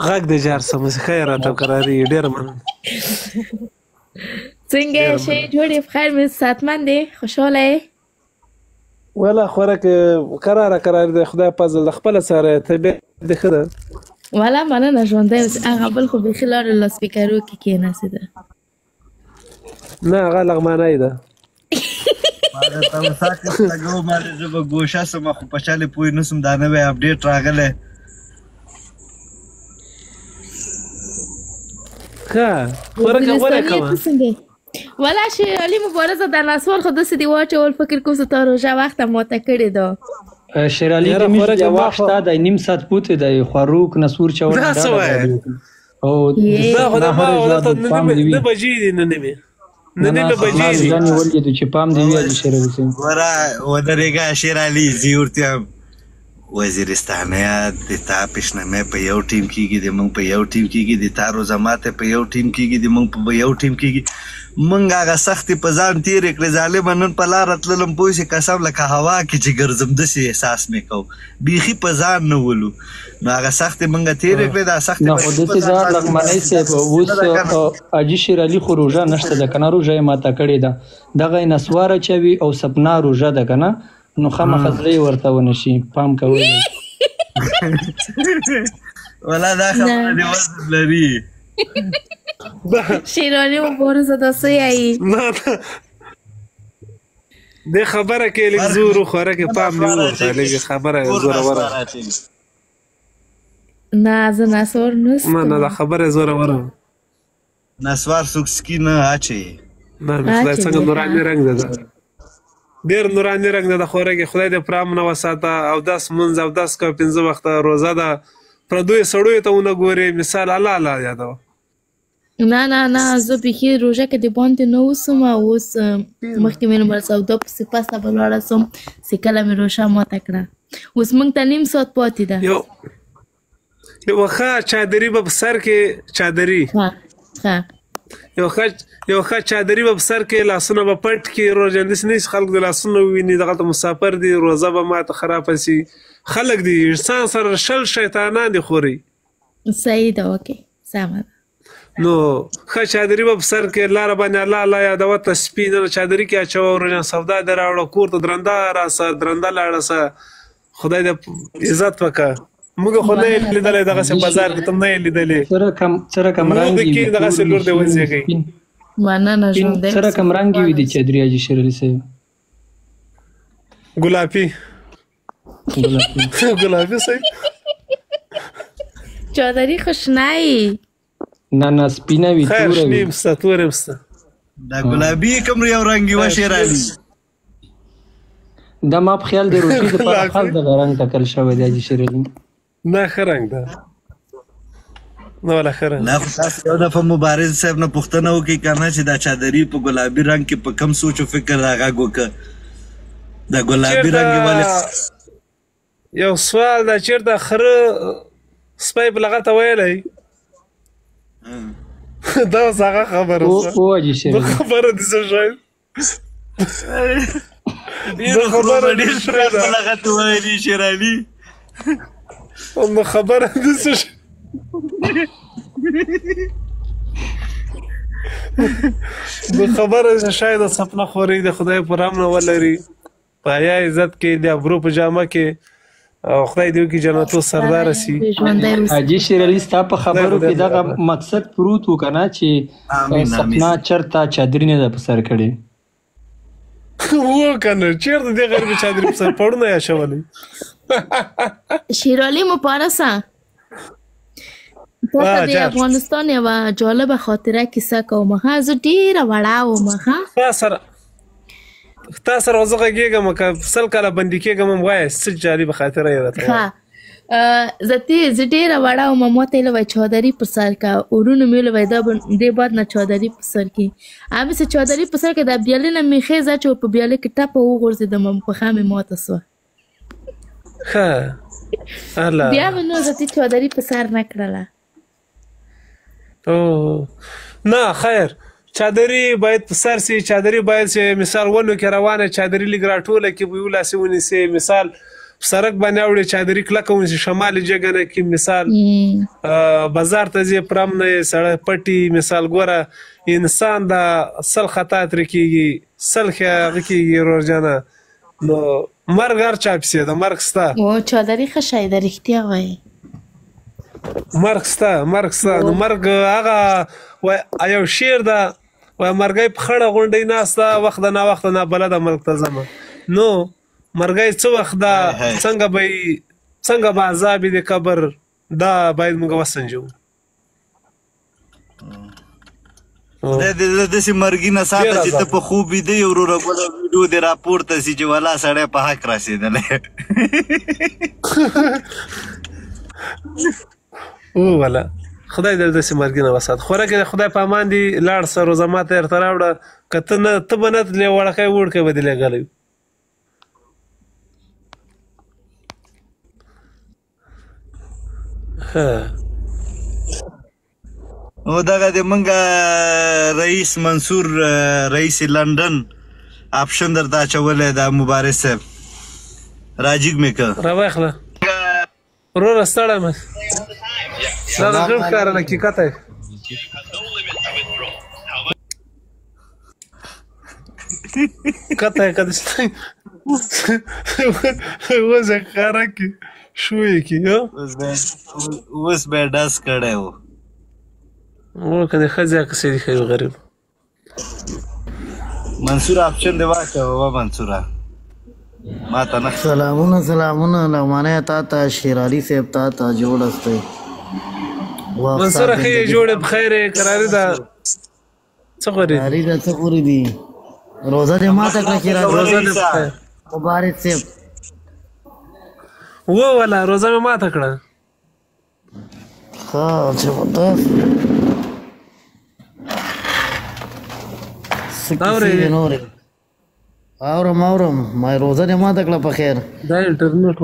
غږ د جار سمسي خیر راته قراري ډېر مننه. څنګه یې شی جوړې په خیر مې ساتمن دی خوشحاله یې؟ ولا خوراک قرار دی خدای فضل د خپله سره طبیعت دې ښه ده؟ والا مننه ژوندی اوسې. هغه بل خو بیخي لاړې لاسپیکرو کې کېناستې. نه هغه لغمانی ده. ما درته مساکس لګو ما زه به ګوشه سم خو په چالې پوه نه سم دا نوی اپډیټ راغلی. ښه خوراک غوره کوه. والا شیر علي مبارزه د نسوار خو داسې دې واچول فکر کوم چې تا روژه وخته ماته کړې ده. شیر علي د میش د وخت شته دی نیم ساعت پوتې دی خواروک نسور چول دا څه وایې؟ او دا خو د ما ورته نه بجې دي نه نیمې نه نیمې بجې دي. ځان ولګېدو چې پام دې وي شیر علي صاحب. ګوره ودرېږه شیر علي زه یې ورته وایم وزیرستانیه د تا پیشنمې په یو ټیم کېږي د موږ په یو ټیم کېږي د تا روزه ماته په یو ټیم کېږي د موږ په یو ټیم کېږي. موږ هغه سختې په ځان تېرې کړې ظالمه نن په لاره تللم پوه شې قسم لکه هوا کې چې ګرځم داسې احساس مې کو بیخي په ځان نه ولو نو هغه سختې موږ تېرې کړې دا سختې نه خو داسې ځان لغمنی صاحب اوس حاجي شیر علي خو روژه نشته ده که نه روژه یې ماته کړې ده دغه یې نسواره چوي او سپنا روژه ده که نه نو خامخا زړه یې ورته ونه شي پام کوئ. ولا دا خبره دې وزن لري. شیر علي مبارزه دا څه یایي؟ دې خبره کې لږ زور وخوره کې پام دې وورته لږ خبره زوروره. نه زه نسوار نه نه دا خبره زوروره. نسوار څوک سکي نه اچوي. نه خدای څنګه نوراني رنګ ده ډېر نوراني رنګ ده د خوراک خدای دې پرام نه وساته. اودس منځ اودس کوه 5 وخته روزه ده پردیو سړیو ته ونه ګورې مثال الله الله یادوه. نه زه بیخي روژه کې د باندې نه اوسم او اوس مخکې مې نمبر سودا پسې پسته به لاړه سم چې کله مې روژه ماته کړه اوس موږ ته نیم ساعت پاتې ده. یوه ښه چادري به په سر کې چادري یو ښه چادري به په سر کې لاسونه به پټ کړي روژه داسې نه چې خلک د لاسونه وویني دغلته مسافر دي روژه به ماته خرابه شي خلک دي انسان سره شل شیطانان دي خوري. صحیح ده اوکې سمه ده. نو ښه چادري به په سر کې لاره باندې الله الله یادوه تسبیح نه چادري کې اچوه روژه سودا دې راوړه کور ته درنده راسه درنده لاړه سه خدای دې عزت وکړه. موږ خو نه یې لیدلی دغسې بازار کې ته نه یې لیدلی څه رقم رنګ دغسې لور دې وزېږئ. مننه ژوندی. څه رقم رنګ وي د چادري حاجي شیر علي صاحب؟ ګلابي صاحب چادري خو شنه یي. نه سپینه وي خیر شنې مسته تورې مسته. دا ګلابي کوم یو رنګ وي شیر علي؟ دا ما په خیال د روژې دپاره خاص دغه رنګ ټاکل شوی دی حاجي شیر علي. نه ښه رنګ ده نه والا ښه رنګ. نه خو تاسو یو دفعه مبارز صاحب نه پوښتنه وکړئ که نه چې دا چادري په ګلابي رنګ کې په کم سوچ و فکر دا غږ وکړه دا ګلابي رنګ یې ولې یو سوال دا چېرته خره سپی په لغته ویلی دا اوس هغه خبره او حاجي شیر علي خبره دې څه شی ډېرو خبره ډېر شوی په لغته ویلي شیر علي نو خبره دې څه شی نو خبره شاید سپنه خوري د خدای په رحم نه ولري په حیا عزت کې د ابرو په جامه کې او خدای دې وکړي جنتو سردار شي. حاجي شیر علي ستا په خبرو کې دغه مقصد پروت و که نه چې سپنا چېرته چادري نه ده په سر کړې و که نه چېرته دې غریبې چادري په سر پړونه یې اچولی. شیر علي مبارزه تا ته د افغانستان یوه جالبه خاطره کیسه کوم ښه زه ډېره وړه وم ښه تا سره زه غږېږم که 100 کاله بندي کېږم هم وایه څه جالبه خاطره یې راته ښه زه ډېره وړه وم ما ته یې وویل چادري په سر که ورونو مې وویل دا دې بعد نه چادري په سر کې همېسې چادري په سر کې د بیالې نه مې خیز اچو په بیالې کې ټپه وغورځېدم پښه مې ماته سوه ښه بیا مې نو زه چادري په سر نه کړله. نه خیر چادري باید په سر سي چادري باید چې مثال ونو کې روانه چادري لږ راټوله کې به یو لاسې ونیسې مثال په سړک باندې اوړې چادري کلکه ونیسې شمالي جګه نه کې مثال بازار ته ځې پرم نه یې سړی پټي مثال ګوره انسان دا سل خطا ترې کېږي سل هغه کېږي روژانه نو مرګ هر چا پسې ده مرګ سته چادري ښه شی ده رښتیا وایي مرګ سته نو مرګ هغه یو شعر ده وایي مرګی په خړه غونډۍ ناسته وخت د ناوخته نابلده ملک ته ځمه نو مرګی څه وخت ده څنګه به عذاب د قبر دا باید موږ وسنجو داسې مرګي نه ساته چې ته په خوب ویده یې وروره بله ویډیو دې راپورته سي چې ولا سړی په حق رسېدلی وواله خدای دې داسې مرګي نه وسات خوراک د خدای په امان دي لاړ سه روزه ماته درته راوړه که ته به نه تلې وړکی وړکی به دې لېږلی او دغه د منګه رئیس منصور رئیس لندن آپشن درته اچولی دا مبارز صاحب راجیګ مې که راواخله وروره ستړی مه دا د غږ ښکاره حقیقت دی کته یې که د اوس یې ښکاره کړي شو یې کړي اوس به یې ډز کړی و که د ښځې کسې دي ښه غریب منصور آپشن دې واچوه منصوره ما ته نه سلامونه لغمانه تا ته شیر علي صاحب تا ته جوړ استه منصور ښه یې جوړې بخیر یې قراري ده څه غوري قراري ده څه غوري دي روزه دې ماته کړه شیر علي روزه دې مبارک صاحب وواله روزه مې ماته کړه ښه زبردست اورم ما روزه دې ماته کړه په خیر دا انټرنیټ